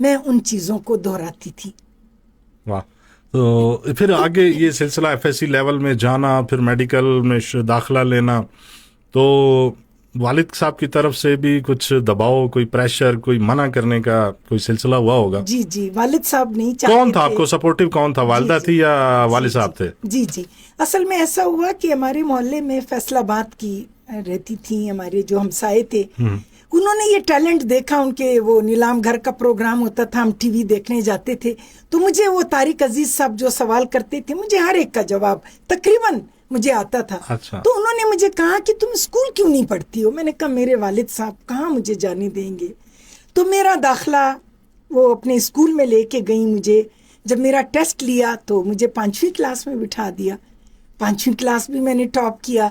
میں ان چیزوں کو دہراتی تھی. واہ. تو پھر آگے یہ سلسلہ FSC لیول میں جانا, پھر میڈیکل میں داخلہ لینا, تو والد صاحب کی طرف سے بھی کچھ دباؤ, کوئی پریشر, کوئی منع کرنے کا کوئی سلسلہ ہوا ہوگا؟ جی جی, والد صاحب نہیں چاہتے. کون تھا آپ کو سپورٹیو, کون تھا, والدہ تھی یا والد صاحب تھے؟ جی جی, اصل میں ایسا ہوا کہ ہمارے محلے میں فیصل آباد کی رہتی تھیں ہمارے جو ہمسائے تھے, انہوں نے یہ ٹیلنٹ دیکھا. ان کے وہ نیلام گھر کا پروگرام ہوتا تھا, ہم ٹی وی دیکھنے جاتے تھے, تو مجھے وہ طارق عزیز صاحب جو سوال کرتے تھے, مجھے ہر ایک کا جواب تقریباً مجھے آتا تھا. تو انہوں نے مجھے کہا کہ تم اسکول کیوں نہیں پڑھتی ہو؟ میں نے کہا میرے والد صاحب کہاں مجھے جانے دیں گے. تو میرا داخلہ وہ اپنے اسکول میں لے کے گئی. مجھے جب میرا ٹیسٹ لیا تو مجھے 5ویں کلاس میں بٹھا دیا. 5ویں کلاس بھی میں نے ٹاپ کیا.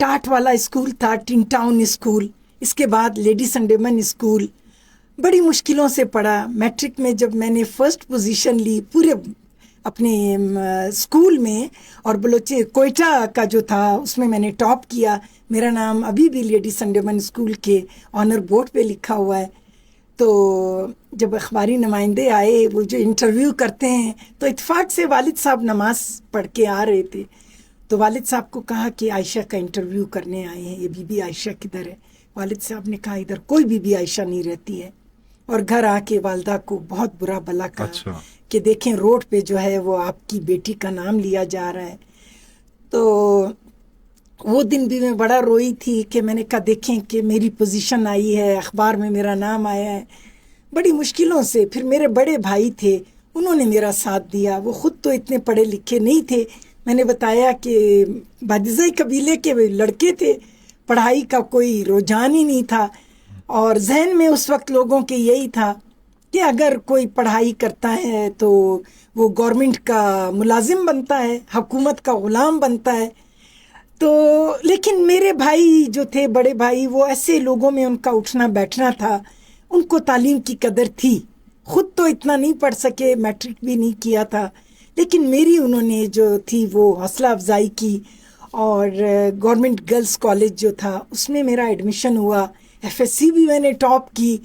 ٹاٹ والا اسکول تھا, ٹن ٹاؤن اسکول. اس کے بعد لیڈی سنڈیمن اسکول. بڑی مشکلوں سے پڑھا. میٹرک میں جب میں نے فرسٹ پوزیشن لی پورے اپنے اسکول میں, اور کوئٹہ کا جو تھا اس میں نے ٹاپ کیا. میرا نام ابھی بھی لیڈی سنڈیمن اسکول کے آنر بورڈ پہ لکھا ہوا ہے. تو جب اخباری نمائندے آئے, وہ جو انٹرویو کرتے ہیں, تو اتفاق سے والد صاحب نماز پڑھ کے آ رہے تھے. تو والد صاحب کو کہا کہ عائشہ کا انٹرویو کرنے آئے ہیں, یہ بی بی عائشہ کدھر ہے؟ والد صاحب نے کہا ادھر کوئی بی بی عائشہ نہیں رہتی ہے. اور گھر آ کے والدہ کو بہت برا بھلا کہا کہ دیکھیں روڈ پہ جو ہے وہ آپ کی بیٹی کا نام لیا جا رہا ہے. تو وہ دن بھی میں بڑا روئی تھی کہ میں نے کہا دیکھیں کہ میری پوزیشن آئی ہے, اخبار میں میرا نام آیا ہے. بڑی مشکلوں سے. پھر میرے بڑے بھائی تھے, انہوں نے میرا ساتھ دیا. وہ خود تو اتنے پڑھے لکھے نہیں تھے. میں نے بتایا کہ بادزئی قبیلے کے لڑکے تھے, پڑھائی کا کوئی رجحان ہی نہیں تھا, اور ذہن میں اس وقت لوگوں کے یہی تھا کہ اگر کوئی پڑھائی کرتا ہے تو وہ گورنمنٹ کا ملازم بنتا ہے, حکومت کا غلام بنتا ہے. تو لیکن میرے بھائی جو تھے, بڑے بھائی, وہ ایسے لوگوں میں ان کا اٹھنا بیٹھنا تھا. ان کو تعلیم کی قدر تھی. خود تو اتنا نہیں پڑھ سکے, میٹرک بھی نہیں کیا تھا, لیکن میری انہوں نے جو تھی وہ حوصلہ افزائی کی. اور گورنمنٹ گرلز کالج جو تھا اس میں میرا ایڈمیشن ہوا. FSC بھی میں نے ٹاپ کی.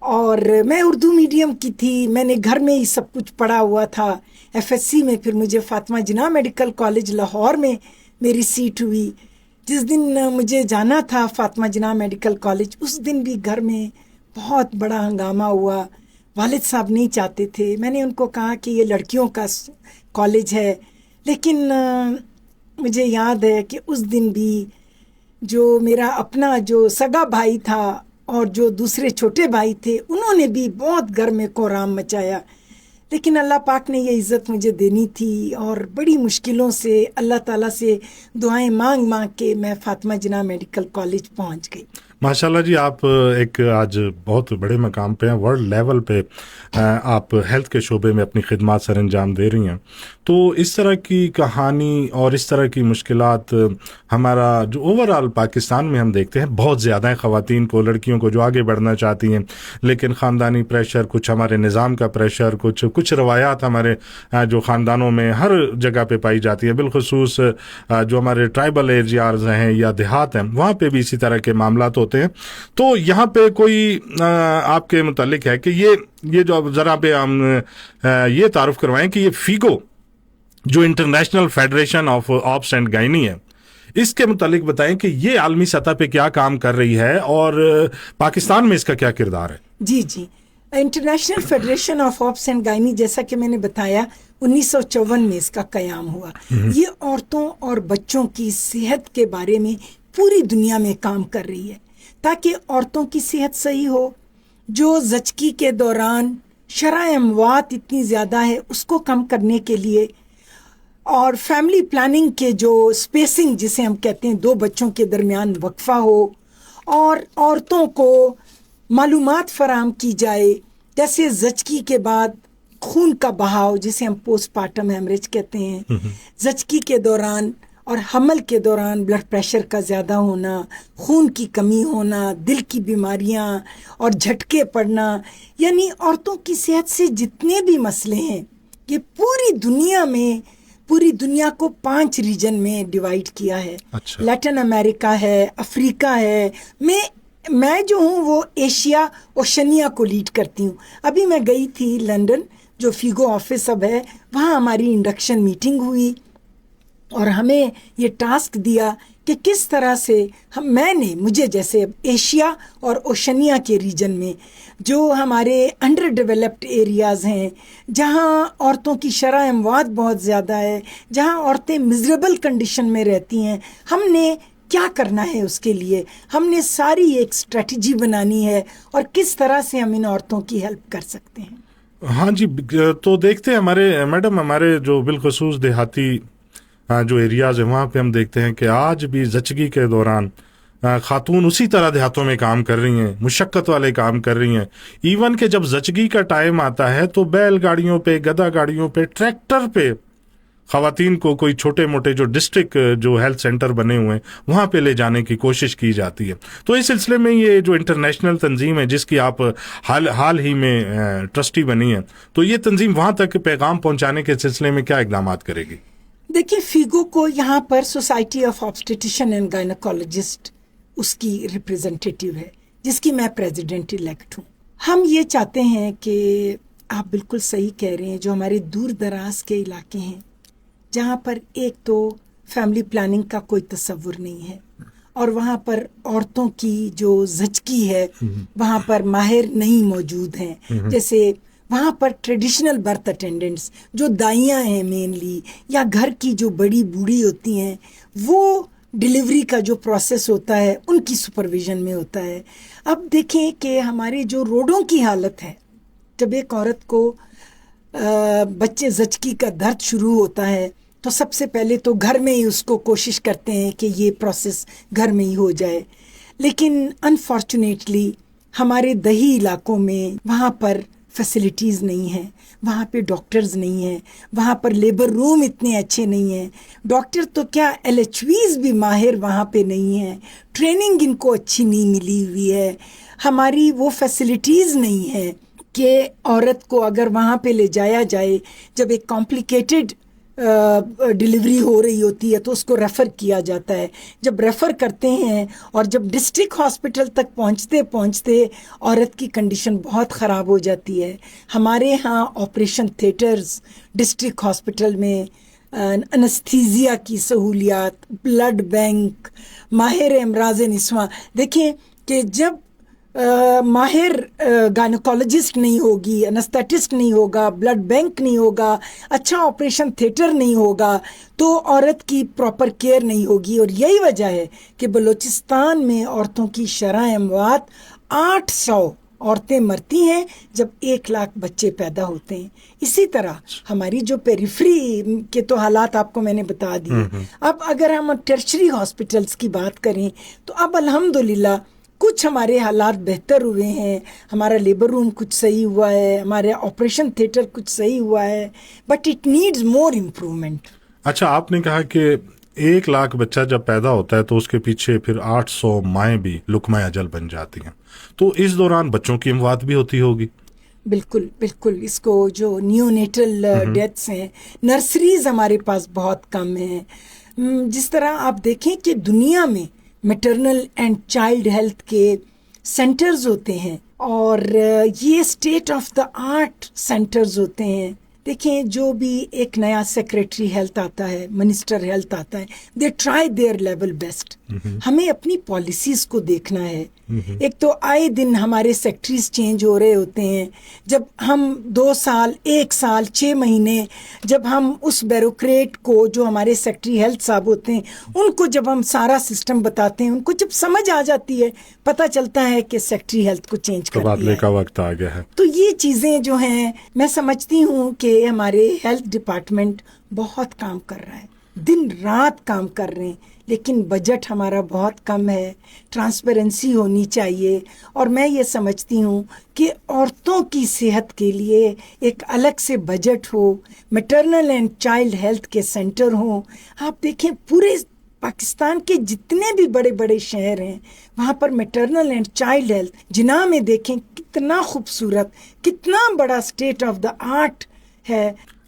اور میں اردو میڈیم کی تھی, میں نے گھر میں ہی سب کچھ پڑھا ہوا تھا. FSC میں پھر مجھے فاطمہ جناح میڈیکل کالج لاہور میں میری سیٹ ہوئی. جس دن مجھے جانا تھا فاطمہ جناح میڈیکل کالج, اس دن بھی گھر میں بہت بڑا ہنگامہ ہوا. والد صاحب نہیں چاہتے تھے. میں نے ان کو کہا کہ یہ لڑکیوں کا کالج ہے, لیکن مجھے یاد ہے کہ اس دن بھی جو میرا اپنا جو سگا بھائی تھا اور جو دوسرے چھوٹے بھائی تھے, انہوں نے بھی بہت گھر میں کورام مچایا. لیکن اللہ پاک نے یہ عزت مجھے دینی تھی, اور بڑی مشکلوں سے اللہ تعالیٰ سے دعائیں مانگ مانگ کے میں فاطمہ جناح میڈیکل کالج پہنچ گئی. ماشاءاللہ جی, آپ ایک آج بہت بڑے مقام پہ ہیں, ورلڈ لیول پہ آپ ہیلتھ کے شعبے میں اپنی خدمات سر انجام دے رہی ہیں. تو اس طرح کی کہانی اور اس طرح کی مشکلات ہمارا جو اوور آل پاکستان میں ہم دیکھتے ہیں بہت زیادہ ہیں. خواتین کو, لڑکیوں کو جو آگے بڑھنا چاہتی ہیں, لیکن خاندانی پریشر, کچھ ہمارے نظام کا پریشر, کچھ روایات ہمارے جو خاندانوں میں ہر جگہ پہ پائی جاتی ہے, بالخصوص جو ہمارے ٹرائبل ایریاز ہیں یا دیہات ہیں, وہاں پہ بھی اسی طرح کے معاملات ہوتے ہیں. تو یہاں پہ کوئی آپ کے متعلق ہے کہ یہ جو ذرا پہ ہم یہ تعارف کروائیں کہ یہ فیگو جو انٹرنیشنل فیڈریشن آف آبس اینڈ گائنی ہے, اس کے متعلق بتائیں کہ یہ عالمی سطح پہ کیا کام کر رہی ہے اور پاکستان میں اس کا کیا کردار ہے. جی جی, انٹرنیشنل فیڈریشن آف آبس اینڈ گائنی جیسا کہ میں نے بتایا 1954 میں اس کا قیام ہوا. یہ عورتوں اور بچوں کی صحت کے بارے میں پوری دنیا میں کام کر رہی ہے تاکہ عورتوں کی صحت صحیح ہو. جو زچگی کے دوران شرح اموات اتنی زیادہ ہے اس کو کم کرنے کے لیے, اور فیملی پلاننگ کے جو سپیسنگ جسے ہم کہتے ہیں 2 بچوں کے درمیان وقفہ ہو, اور عورتوں کو معلومات فراہم کی جائے, جیسے زچگی کے بعد خون کا بہاؤ جسے ہم پوسٹ پارٹم ہیمریج کہتے ہیں, زچگی کے دوران اور حمل کے دوران بلڈ پریشر کا زیادہ ہونا, خون کی کمی ہونا, دل کی بیماریاں اور جھٹکے پڑنا, یعنی عورتوں کی صحت سے جتنے بھی مسئلے ہیں یہ پوری دنیا کو 5 ریجن میں ڈیوائیڈ کیا ہے. لیٹن امریکہ ہے, افریقہ ہے, میں میں جو ہوں وہ ایشیا اوشنیا کو لیڈ کرتی ہوں. ابھی میں گئی تھی لندن, جو فیگو آفس اب ہے, وہاں ہماری انڈکشن میٹنگ ہوئی اور ہمیں یہ ٹاسک دیا کہ کس طرح سے مجھے جیسے ایشیا اور اوشنیا کے ریجن میں جو ہمارے انڈر ڈیولپڈ ایریاز ہیں, جہاں عورتوں کی شرح اموات بہت زیادہ ہے, جہاں عورتیں مزریبل کنڈیشن میں رہتی ہیں, ہم نے کیا کرنا ہے اس کے لیے, ہم نے ساری ایک اسٹریٹجی بنانی ہے اور کس طرح سے ہم ان عورتوں کی ہیلپ کر سکتے ہیں. ہاں جی, تو دیکھتے ہیں ہمارے جو بالخصوص دیہاتی جو ایریاز ہیں وہاں پہ ہم دیکھتے ہیں کہ آج بھی زچگی کے دوران خاتون اسی طرح دیہاتوں میں کام کر رہی ہیں, مشقت والے کام کر رہی ہیں. ایون کہ جب زچگی کا ٹائم آتا ہے تو بیل گاڑیوں پہ, گدا گاڑیوں پہ, ٹریکٹر پہ خواتین کو کوئی چھوٹے موٹے جو ڈسٹرکٹ جو ہیلتھ سینٹر بنے ہوئے ہیں وہاں پہ لے جانے کی کوشش کی جاتی ہے. تو اس سلسلے میں یہ جو انٹرنیشنل تنظیم ہے جس کی آپ حال ہی میں ٹرسٹی بنی ہیں, تو یہ تنظیم وہاں تک پیغام پہنچانے کے سلسلے میں کیا اقدامات کرے گی؟ دیکھیے, فیگو کو یہاں پر سوسائٹی آف آبسٹیٹیشین اینڈ گائنیکولوجسٹ اس کی ریپریزنٹیٹیو ہے, جس کی میں پریزیڈنٹ الیکٹ ہوں. ہم یہ چاہتے ہیں کہ آپ بالکل صحیح کہہ رہے ہیں, جو ہمارے دور دراز کے علاقے ہیں جہاں پر ایک تو فیملی پلاننگ کا کوئی تصور نہیں ہے اور وہاں پر عورتوں کی جو زچگی ہے وہاں پر ماہر نہیں موجود ہیں, جیسے وہاں پر ٹریڈیشنل برتھ اٹینڈنٹس جو دائیاں ہیں مینلی, یا گھر کی جو بڑی بوڑھی ہوتی ہیں, وہ ڈیلیوری کا جو پروسیس ہوتا ہے ان کی سپرویژن میں ہوتا ہے. اب دیکھیں کہ ہمارے جو روڈوں کی حالت ہے, جب ایک عورت کو بچے زچگی کا درد شروع ہوتا ہے تو سب سے پہلے تو گھر میں ہی اس کو کوشش کرتے ہیں کہ یہ پروسیس گھر میں ہی ہو جائے, لیکن انفارچونیٹلی ہمارے دیہی علاقوں میں وہاں پر فیسلٹیز نہیں ہیں, وہاں پہ ڈاکٹرز نہیں ہیں, وہاں پر لیبر روم اتنے اچھے نہیں ہیں, ڈاکٹر تو کیا LHVs بھی ماہر وہاں پہ نہیں ہیں, ٹریننگ ان کو اچھی نہیں ملی ہوئی ہے, ہماری وہ فیسلٹیز نہیں ہیں کہ عورت کو اگر وہاں پہ لے جایا جائے, جب ایک کمپلیکیٹڈ ڈیلیوری ہو رہی ہوتی ہے تو اس کو ریفر کیا جاتا ہے. جب ریفر کرتے ہیں اور جب ڈسٹرکٹ ہاسپٹل تک پہنچتے عورت کی کنڈیشن بہت خراب ہو جاتی ہے. ہمارے ہاں آپریشن تھیٹرز ڈسٹرکٹ ہاسپٹل میں, انستھیزیا کی سہولیات, بلڈ بینک, ماہر امراض نسواں. دیکھیں کہ جب ماہر گائنیکولوجسٹ نہیں ہوگی, انستھیٹسٹ نہیں ہوگا, بلڈ بینک نہیں ہوگا, اچھا آپریشن تھیٹر نہیں ہوگا, تو عورت کی پراپر کیئر نہیں ہوگی. اور یہی وجہ ہے کہ بلوچستان میں عورتوں کی شرح اموات 800 عورتیں مرتی ہیں جب 1 لاکھ بچے پیدا ہوتے ہیں. اسی طرح ہماری جو پیریفری کے تو حالات آپ کو میں نے بتا دیے. اب اگر ہم ٹرشری ہاسپٹلس کی بات کریں تو اب الحمدللہ کچھ ہمارے حالات بہتر ہوئے ہیں, ہمارا لیبر روم کچھ صحیح ہوا ہے, ہمارے آپریشن تھیٹر کچھ صحیح ہوا ہے, but it needs more improvement. اچھا, آپ نے کہا کہ 1 لاکھ بچہ جب پیدا ہوتا ہے تو اس کے پیچھے پھر 800 مائیں بھی لقمہ اجل بن جاتی ہیں, تو اس دوران بچوں کی اموات بھی ہوتی ہوگی. بالکل بالکل, اس کو جو نیونیٹل ڈیتھس ہیں, نرسریز ہمارے پاس بہت کم ہیں. جس طرح آپ دیکھیں کہ دنیا میں میٹرنل اینڈ چائلڈ ہیلتھ کے سینٹرز ہوتے ہیں اور یہ state of the art centres ہوتے ہیں. دیکھیں جو بھی ایک نیا سیکریٹری ہیلتھ آتا ہے, منسٹر ہیلتھ آتا ہے, they try their level best. ہمیں اپنی پالیسیز کو دیکھنا ہے. ایک تو آئے دن ہمارے سیکٹریز چینج ہو رہے ہوتے ہیں. جب ہم 2 سال 1 سال 6 مہینے جب ہم اس بیوروکریٹ کو, جو ہمارے سیکٹری ہیلتھ صاحب ہوتے ہیں, ان کو جب ہم سارا سسٹم بتاتے ہیں, ان کو جب سمجھ آ جاتی ہے, پتہ چلتا ہے کہ سیکٹری ہیلتھ کو چینج کر دیا ہے, تبادلے کا وقت آ گیا ہے. تو یہ چیزیں جو ہیں, میں سمجھتی ہوں کہ ہمارے ہیلتھ ڈپارٹمنٹ بہت کام کر رہا ہے, دن رات کام کر رہے ہیں, لیکن بجٹ ہمارا بہت کم ہے. ٹرانسپیرنسی ہونی چاہیے. اور میں یہ سمجھتی ہوں کہ عورتوں کی صحت کے لیے ایک الگ سے budget who, maternal and child health کے سینٹر ہوں. آپ دیکھیں پورے پاکستان کے جتنے بھی بڑے بڑے شہر ہیں, وہاں پر میٹرنل اینڈ چائلڈ ہیلتھ, جناح میں دیکھیں کتنا خوبصورت, کتنا بڑا اسٹیٹ آف دا آرٹ ہے.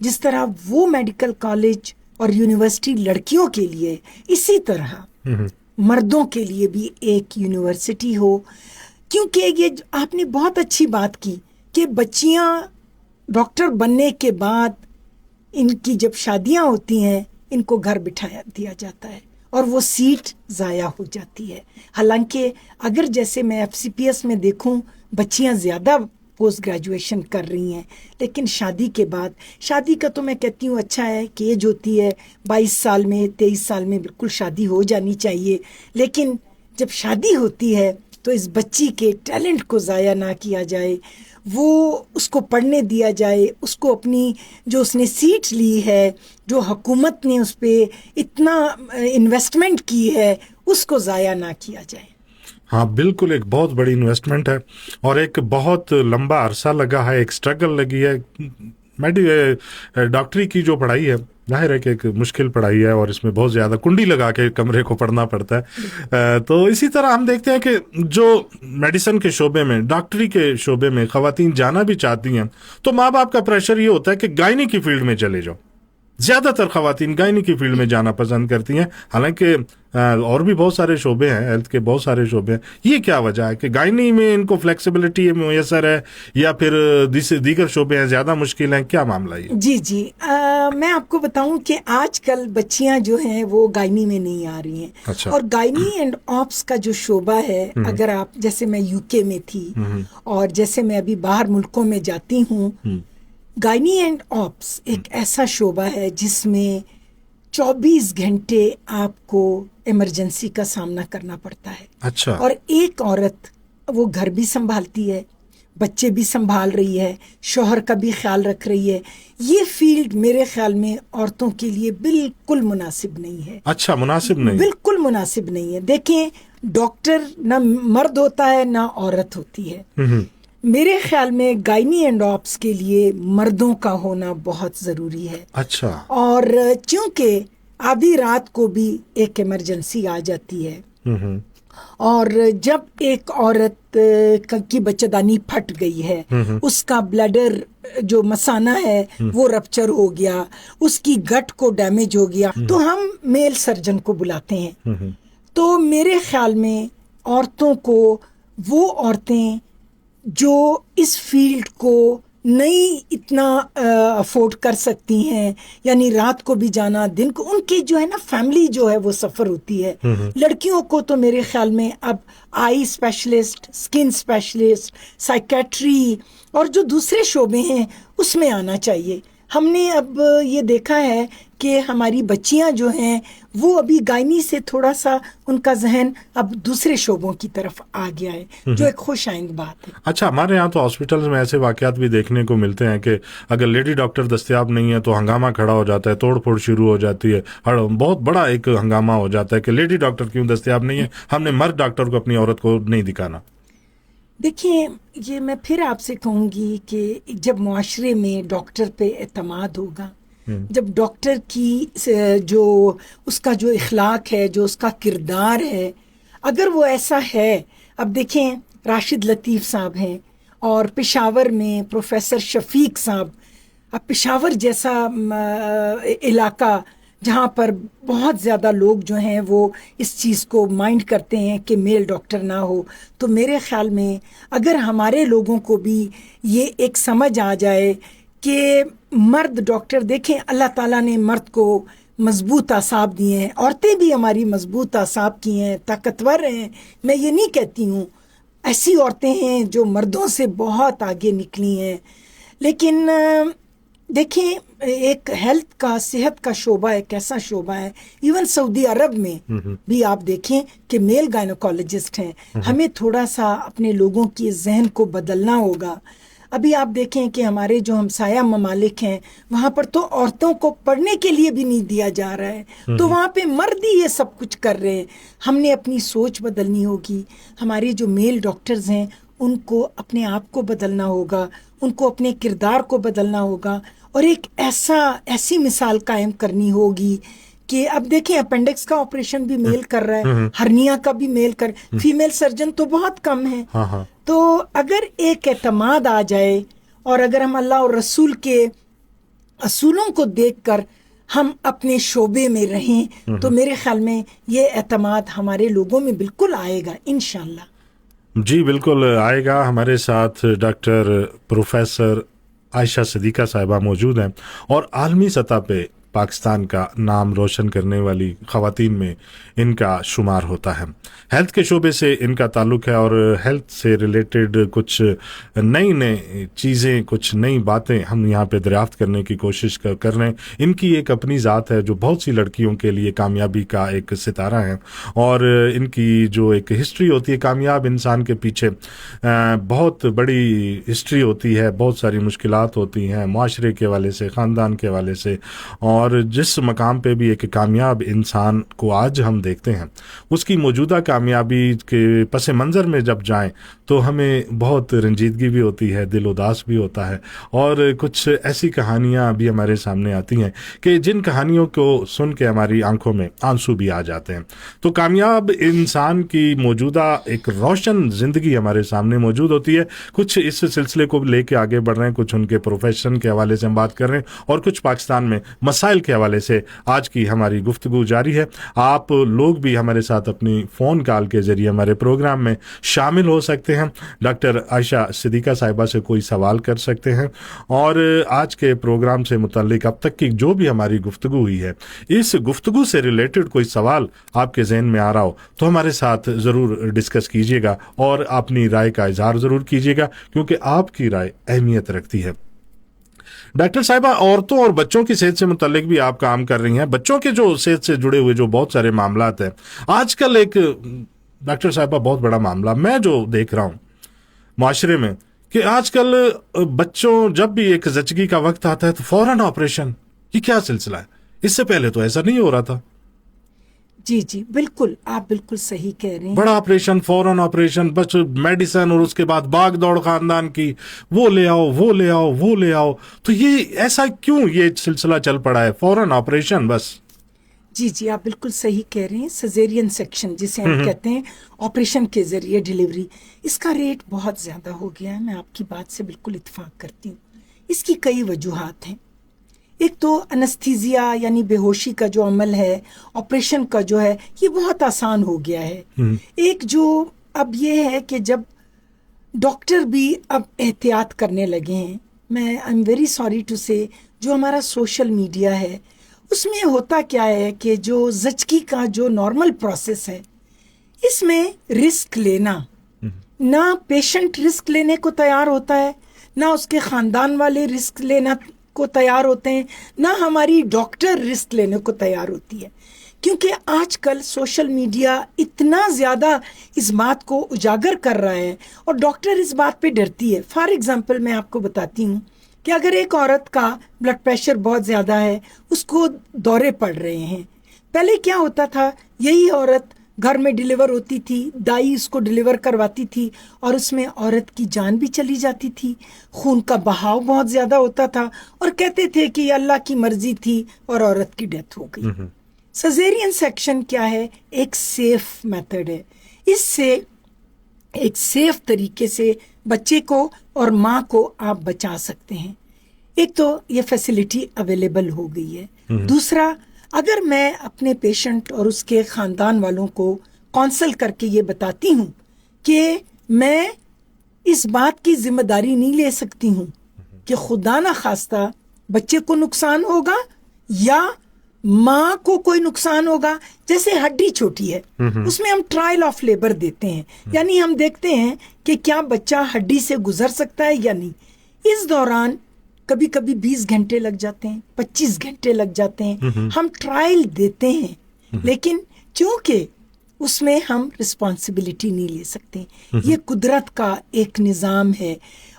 جس طرح وہ میڈیکل کالج اور یونیورسٹی لڑکیوں کے لیے، اسی طرح مردوں کے لیے بھی ایک یونیورسٹی ہو. کیونکہ یہ آپ نے بہت اچھی بات کی کہ بچیاں ڈاکٹر بننے کے بعد ان کی جب شادیاں ہوتی ہیں ان کو گھر بٹھایا دیا جاتا ہے اور وہ سیٹ ضائع ہو جاتی ہے. حالانکہ اگر جیسے میں FCPS میں دیکھوں بچیاں زیادہ پوسٹ گریجویشن کر رہی ہیں، لیکن شادی کے بعد، شادی کا تو میں کہتی ہوں اچھا ہے کہ ایج ہوتی ہے 22 سال میں 23 سال میں بالکل شادی ہو جانی چاہیے، لیکن جب شادی ہوتی ہے تو اس بچی کے ٹیلنٹ کو ضائع نہ کیا جائے، وہ اس کو پڑھنے دیا جائے، اس کو اپنی جو اس نے سیٹ لی ہے، جو حکومت نے اس پہ اتنا انویسٹمنٹ کی ہے، اس کو ضائع نہ کیا جائے. ہاں بالکل، ایک بہت بڑی انویسٹمنٹ ہے اور ایک بہت لمبا عرصہ لگا ہے، ایک سٹرگل لگی ہے. ڈاکٹری کی جو پڑھائی ہے ظاہر ہے کہ ایک مشکل پڑھائی ہے اور اس میں بہت زیادہ کنڈی لگا کے کمرے کو پڑھنا پڑتا ہے. تو اسی طرح ہم دیکھتے ہیں کہ جو میڈیسن کے شعبے میں، ڈاکٹری کے شعبے میں خواتین جانا بھی چاہتی ہیں تو ماں باپ کا پریشر یہ ہوتا ہے کہ گائنی کی فیلڈ میں چلے جاؤ. زیادہ تر خواتین گائنی کی فیلڈ میں جانا پسند کرتی ہیں، حالانکہ اور بھی بہت سارے شعبے ہیں، ہیلتھ کے بہت سارے شعبے ہیں. یہ کیا وجہ ہے کہ گائنی میں ان کو فلیکسیبلٹی میسر ہے یا پھر دیگر شعبے ہیں زیادہ مشکل ہیں؟ کیا معاملہ ہے؟ جی میں آپ کو بتاؤں کہ آج کل بچیاں جو ہیں وہ گائنی میں نہیں آ رہی ہیں. اچھا. اور گائنی اینڈ آپس کا جو شعبہ ہے، اگر آپ جیسے میں UK میں تھی اور جیسے میں ابھی باہر ملکوں میں جاتی ہوں، گائنی اینڈ آپس ایک ایسا شعبہ ہے جس میں 24 گھنٹے آپ کو ایمرجنسی کا سامنا کرنا پڑتا ہے. اچھا. اور ایک عورت وہ گھر بھی سنبھالتی ہے، بچے بھی سنبھال رہی ہے، شوہر کا بھی خیال رکھ رہی ہے. یہ فیلڈ میرے خیال میں عورتوں کے لیے بالکل مناسب نہیں ہے. اچھا، مناسب نہیں، بالکل مناسب نہیں ہے. دیکھیں، ڈاکٹر نہ مرد ہوتا ہے نہ عورت ہوتی ہے. میرے خیال میں گائنی اینڈ آپس کے لیے مردوں کا ہونا بہت ضروری ہے. اچھا. اور چونکہ آدھی رات کو بھی ایک ایمرجنسی آ جاتی ہے، اور جب ایک عورت کی بچہ‌دانی پھٹ گئی ہے، اس کا بلیڈر جو مثانہ ہے وہ رپچر ہو گیا، اس کی گٹ کو ڈیمیج ہو گیا، تو ہم میل سرجن کو بلاتے ہیں. تو میرے خیال میں عورتوں کو، وہ عورتیں جو اس فیلڈ کو نہیں اتنا افورڈ کر سکتی ہیں، یعنی رات کو بھی جانا، دن کو، ان کی جو ہے نا فیملی جو ہے وہ سفر ہوتی ہے. لڑکیوں کو تو میرے خیال میں اب آئی اسپیشلسٹ، اسکن اسپیشلسٹ، سائیکیٹری اور جو دوسرے شعبے ہیں اس میں آنا چاہیے. ہم نے اب یہ دیکھا ہے کہ ہماری بچیاں جو ہیں وہ ابھی گائنی سے تھوڑا سا ان کا ذہن اب دوسرے شعبوں کی طرف آ گیا ہے، جو ایک خوش آئند بات ہے. اچھا، ہمارے یہاں تو ہاسپٹل میں ایسے واقعات بھی دیکھنے کو ملتے ہیں کہ اگر لیڈی ڈاکٹر دستیاب نہیں ہے تو ہنگامہ کھڑا ہو جاتا ہے، توڑ پھوڑ شروع ہو جاتی ہے، بہت بڑا ایک ہنگامہ ہو جاتا ہے کہ لیڈی ڈاکٹر کیوں دستیاب نہیں ہے، ہم نے مرد ڈاکٹر کو اپنی عورت کو نہیں دکھانا. دیکھیں، یہ میں پھر آپ سے کہوں گی کہ جب معاشرے میں ڈاکٹر پہ اعتماد ہوگا، جب ڈاکٹر کی جو اس کا جو اخلاق ہے، جو اس کا کردار ہے، اگر وہ ایسا ہے. اب دیکھیں، راشد لطیف صاحب ہیں اور پشاور میں پروفیسر شفیق صاحب. اب پشاور جیسا علاقہ جہاں پر بہت زیادہ لوگ جو ہیں وہ اس چیز کو مائنڈ کرتے ہیں کہ میل ڈاکٹر نہ ہو، تو میرے خیال میں اگر ہمارے لوگوں کو بھی یہ ایک سمجھ آ جائے کہ مرد ڈاکٹر، دیکھیں اللہ تعالیٰ نے مرد کو مضبوط اعصاب دیے ہیں، عورتیں بھی ہماری مضبوط اعصاب کی ہیں، طاقتور ہیں. میں یہ نہیں کہتی ہوں، ایسی عورتیں ہیں جو مردوں سے بہت آگے نکلی ہیں. لیکن دیکھیں، ایک ہیلتھ کا، صحت کا شعبہ ایک ایسا شعبہ ہے، ایون سعودی عرب میں بھی آپ دیکھیں کہ میل گائنوکالوجسٹ ہیں. ہمیں تھوڑا سا اپنے لوگوں کی ذہن کو بدلنا ہوگا. ابھی آپ دیکھیں کہ ہمارے جو ہمسایہ ممالک ہیں وہاں پر تو عورتوں کو پڑھنے کے لیے بھی نہیں دیا جا رہا ہے، تو وہاں پہ مرد ہی یہ سب کچھ کر رہے ہیں. ہم نے اپنی سوچ بدلنی ہوگی. ہمارے جو میل ڈاکٹرز ہیں ان کو اپنے آپ کو بدلنا ہوگا، ان کو اپنے کردار کو بدلنا ہوگا، اور ایک ایسی مثال قائم کرنی ہوگی کہ اب دیکھیں اپینڈکس کا آپریشن بھی میل کر رہا ہے، ہرنیا کا بھی میل کر، فیمیل سرجن تو بہت کم ہیں. تو اگر ایک اعتماد آ جائے اور اگر ہم اللہ اور رسول کے اصولوں کو دیکھ کر ہم اپنے شعبے میں رہیں تو میرے خیال میں یہ اعتماد ہمارے لوگوں میں بالکل آئے گا انشاءاللہ۔ جی بالکل آئے گا۔ ہمارے ساتھ ڈاکٹر پروفیسر عائشہ صدیقہ صاحبہ موجود ہیں اور عالمی سطح پہ پاکستان کا نام روشن کرنے والی خواتین میں ان کا شمار ہوتا ہے۔ ہیلتھ کے شعبے سے ان کا تعلق ہے اور ہیلتھ سے ریلیٹڈ کچھ نئی چیزیں، کچھ نئی باتیں ہم یہاں پہ دریافت کرنے کی کوشش کر رہے ہیں۔ ان کی ایک اپنی ذات ہے جو بہت سی لڑکیوں کے لیے کامیابی کا ایک ستارہ ہے، اور ان کی جو ایک ہسٹری ہوتی ہے، کامیاب انسان کے پیچھے بہت بڑی ہسٹری ہوتی ہے، بہت ساری مشکلات ہوتی ہیں معاشرے کے حوالے سے، خاندان کے حوالے سے، اور جس مقام پہ بھی ایک کامیاب انسان کو آج ہم دیکھتے ہیں، اس کی موجودہ کامیابی کے پس منظر میں جب جائیں تو ہمیں بہت رنجیدگی بھی ہوتی ہے، دل اداس بھی ہوتا ہے، اور کچھ ایسی کہانیاں بھی ہمارے سامنے آتی ہیں کہ جن کہانیوں کو سن کے ہماری آنکھوں میں آنسو بھی آ جاتے ہیں۔ تو کامیاب انسان کی موجودہ ایک روشن زندگی ہمارے سامنے موجود ہوتی ہے۔ کچھ اس سلسلے کو لے کے آگے بڑھ رہے ہیں، کچھ ان کے پروفیشن کے حوالے سے ہم بات کر رہے ہیں، اور کچھ پاکستان میں مسائل کے حوالے سے آج کی ہماری گفتگو جاری ہے۔ آپ لوگ بھی ہمارے ساتھ اپنی فون کال کے ذریعے ہمارے پروگرام میں شامل ہو سکتے ہیں، ڈاکٹر عائشہ صدیقہ صاحبہ سے کوئی سوال کر سکتے ہیں، اور آج کے پروگرام سے متعلق اب تک کی جو بھی ہماری گفتگو ہوئی ہے، اس گفتگو سے ریلیٹڈ کوئی سوال آپ کے ذہن میں آ رہا ہو تو ہمارے ساتھ ضرور ڈسکس کیجیے گا اور اپنی رائے کا اظہار ضرور کیجیے گا، کیونکہ آپ کی رائے اہمیت رکھتی ہے۔ ڈاکٹر صاحبہ، عورتوں اور بچوں کی صحت سے متعلق بھی آپ کام کر رہی ہیں، بچوں کے جو صحت سے جڑے ہوئے جو بہت سارے معاملات ہیں آج کل، ایک ڈاکٹر صاحبہ بہت بڑا معاملہ میں جو دیکھ رہا ہوں معاشرے میں کہ آج کل بچوں جب بھی ایک زچگی کا وقت آتا ہے تو فوراً آپریشن، یہ کیا سلسلہ ہے؟ اس سے پہلے تو ایسا نہیں ہو رہا تھا۔ جی جی بالکل، آپ بالکل صحیح کہہ رہے ہیں۔ بڑا آپریشن، فوراً آپریشن، بس میڈیسن، اور اس کے بعد باغ دوڑ خاندان کی، وہ لے آؤ، وہ لے آؤ، وہ لے آؤ۔ تو یہ ایسا کیوں یہ سلسلہ چل پڑا ہے، فوراً آپریشن بس؟ جی جی آپ بالکل صحیح کہہ رہے ہیں۔ سیزیرین سیکشن جسے ہم کہتے ہیں، آپریشن کے ذریعے ڈیلیوری، اس کا ریٹ بہت زیادہ ہو گیا ہے۔ میں آپ کی بات سے بالکل اتفاق کرتی ہوں۔ اس کی کئی وجوہات ہیں۔ ایک تو انستھیزیا یعنی بے ہوشی کا جو عمل ہے، آپریشن کا جو ہے، یہ بہت آسان ہو گیا ہے۔ ایک جو اب یہ ہے کہ جب ڈاکٹر بھی اب احتیاط کرنے لگے ہیں، میں I am very sorry to سے، جو ہمارا سوشل میڈیا ہے اس میں ہوتا کیا ہے کہ جو زچگی کا جو نارمل پروسیس ہے، اس میں رسک لینا، نہ پیشنٹ رسک لینے کو تیار ہوتا ہے، نہ اس کے خاندان والے رسک لینا کو تیار ہوتے ہیں، نہ ہماری ڈاکٹر رسک لینے کو تیار ہوتی ہے، کیونکہ آج کل سوشل میڈیا اتنا زیادہ اس بات کو اجاگر کر رہا ہے اور ڈاکٹر اس بات پہ ڈرتی ہے۔ فار ایگزامپل میں آپ کو بتاتی ہوں کہ اگر ایک عورت کا بلڈ پریشر بہت زیادہ ہے، اس کو دورے پڑ رہے ہیں، پہلے کیا ہوتا تھا، یہی عورت گھر میں ڈیلیور ہوتی تھی، دائی اس کو ڈیلیور کرواتی تھی، اور اس میں عورت کی جان بھی چلی جاتی تھی، خون کا بہاؤ بہت زیادہ ہوتا تھا، اور کہتے تھے کہ یہ اللہ کی مرضی تھی اور عورت کی ڈیتھ ہو گئی۔ سیزیرین سیکشن کیا ہے؟ ایک سیف میتھڈ ہے، اس سے ایک سیف طریقے سے بچے کو اور ماں کو آپ بچا سکتے ہیں۔ ایک تو یہ فیسلٹی اویلیبل ہو گئی ہے۔ دوسرا، اگر میں اپنے پیشنٹ اور اس کے خاندان والوں کو کونسل کر کے یہ بتاتی ہوں کہ میں اس بات کی ذمہ داری نہیں لے سکتی ہوں کہ خدا نہ خواستہ بچے کو نقصان ہوگا یا ماں کو کوئی نقصان ہوگا، جیسے ہڈی چھوٹی ہے، اس میں ہم ٹرائل آف لیبر دیتے ہیں، یعنی ہم دیکھتے ہیں کہ کیا بچہ ہڈی سے گزر سکتا ہے یا نہیں۔ اس دوران کبھی کبھی 20 گھنٹے لگ جاتے ہیں، 25 گھنٹے لگ جاتے ہیں، ہم ٹرائل دیتے ہیں، لیکن چونکہ اس میں ہم رسپانسبلٹی نہیں لے سکتے، یہ قدرت کا ایک نظام ہے،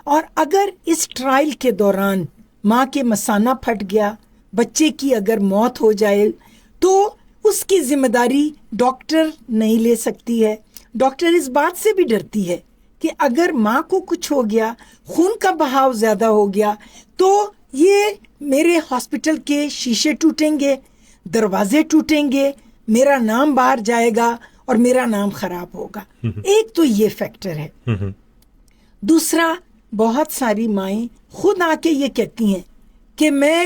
اور اگر اس ٹرائل کے دوران ماں کے مثانہ پھٹ گیا، بچے کی اگر موت ہو جائے، تو اس کی ذمہ داری ڈاکٹر نہیں لے سکتی ہے۔ ڈاکٹر اس بات سے بھی ڈرتی ہے کہ اگر ماں کو کچھ ہو گیا، خون کا بہاؤ زیادہ ہو گیا، تو یہ میرے ہاسپٹل کے شیشے ٹوٹیں گے، دروازے ٹوٹیں گے، میرا نام باہر جائے گا اور میرا نام خراب ہوگا۔ ایک تو یہ فیکٹر ہے۔ دوسرا، بہت ساری مائیں خود آ کے یہ کہتی ہیں کہ میں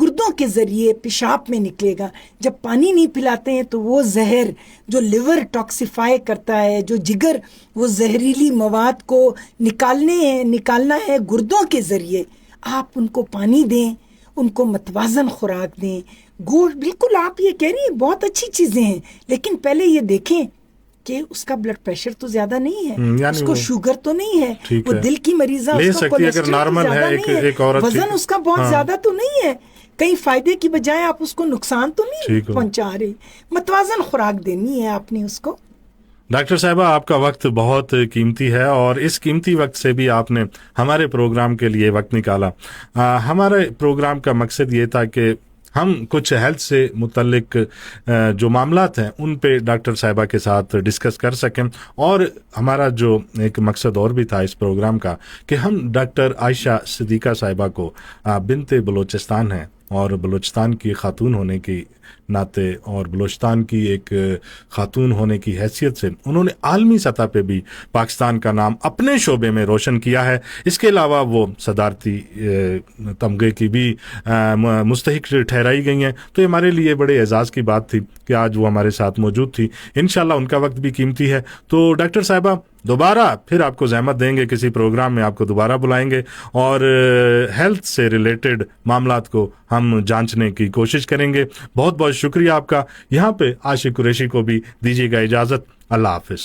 گردوں کے ذریعے پیشاب میں نکلے گا. جب پانی نہیں پلاتے ہیں تو وہ زہر جو لیور ٹاکسیفائی کرتا ہے, جو جگر وہ زہریلی مواد کو نکالنا ہے گردوں کے ذریعے, آپ ان کو پانی دیں, ان کو متوازن خوراک دیں. گوشت بالکل آپ یہ کہہ رہی ہیں بہت اچھی چیزیں ہیں, لیکن پہلے یہ دیکھیں کہ اس کا بلڈ پریشر تو زیادہ نہیں ہے, یعنی اس کو شوگر تو نہیں ہے, وہ دل کی مریضہ, لے اس کا سکتی ہے اگر کولیسٹرول نارمل زیادہ ہے, نہیں ایک عورت وزن اس کا بہت زیادہ تو نہیں ہے, کئی فائدے کی بجائے آپ اس کو نقصان تو نہیں پہنچا رہے. متوازن خوراک دینی ہے آپ نے اس کو. ڈاکٹر صاحبہ آپ کا وقت بہت قیمتی ہے اور اس قیمتی وقت سے بھی آپ نے ہمارے پروگرام کے لیے وقت نکالا. ہمارے پروگرام کا مقصد یہ تھا کہ ہم کچھ ہیلتھ سے متعلق جو معاملات ہیں ان پہ ڈاکٹر صاحبہ کے ساتھ ڈسکس کر سکیں, اور ہمارا جو ایک مقصد اور بھی تھا اس پروگرام کا کہ ہم ڈاکٹر عائشہ صدیقہ صاحبہ کو بنت بلوچستان ہیں اور بلوچستان کی خاتون ہونے کی ناطے اور بلوچستان کی ایک خاتون ہونے کی حیثیت سے انہوں نے عالمی سطح پہ بھی پاکستان کا نام اپنے شعبے میں روشن کیا ہے. اس کے علاوہ وہ صدارتی تمغے کی بھی مستحق ٹھہرائی گئی ہیں, تو یہ ہمارے لیے بڑے اعزاز کی بات تھی کہ آج وہ ہمارے ساتھ موجود تھی. انشاءاللہ ان کا وقت بھی قیمتی ہے, تو ڈاکٹر صاحبہ دوبارہ پھر آپ کو زحمت دیں گے, کسی پروگرام میں آپ کو دوبارہ بلائیں گے اور ہیلتھ سے ریلیٹڈ معاملات کو ہم جانچنے کی کوشش کریں گے. بہت بہت شکریہ آپ کا. یہاں پہ عاشق قریشی کو بھی دیجیے گا اجازت. اللہ حافظ.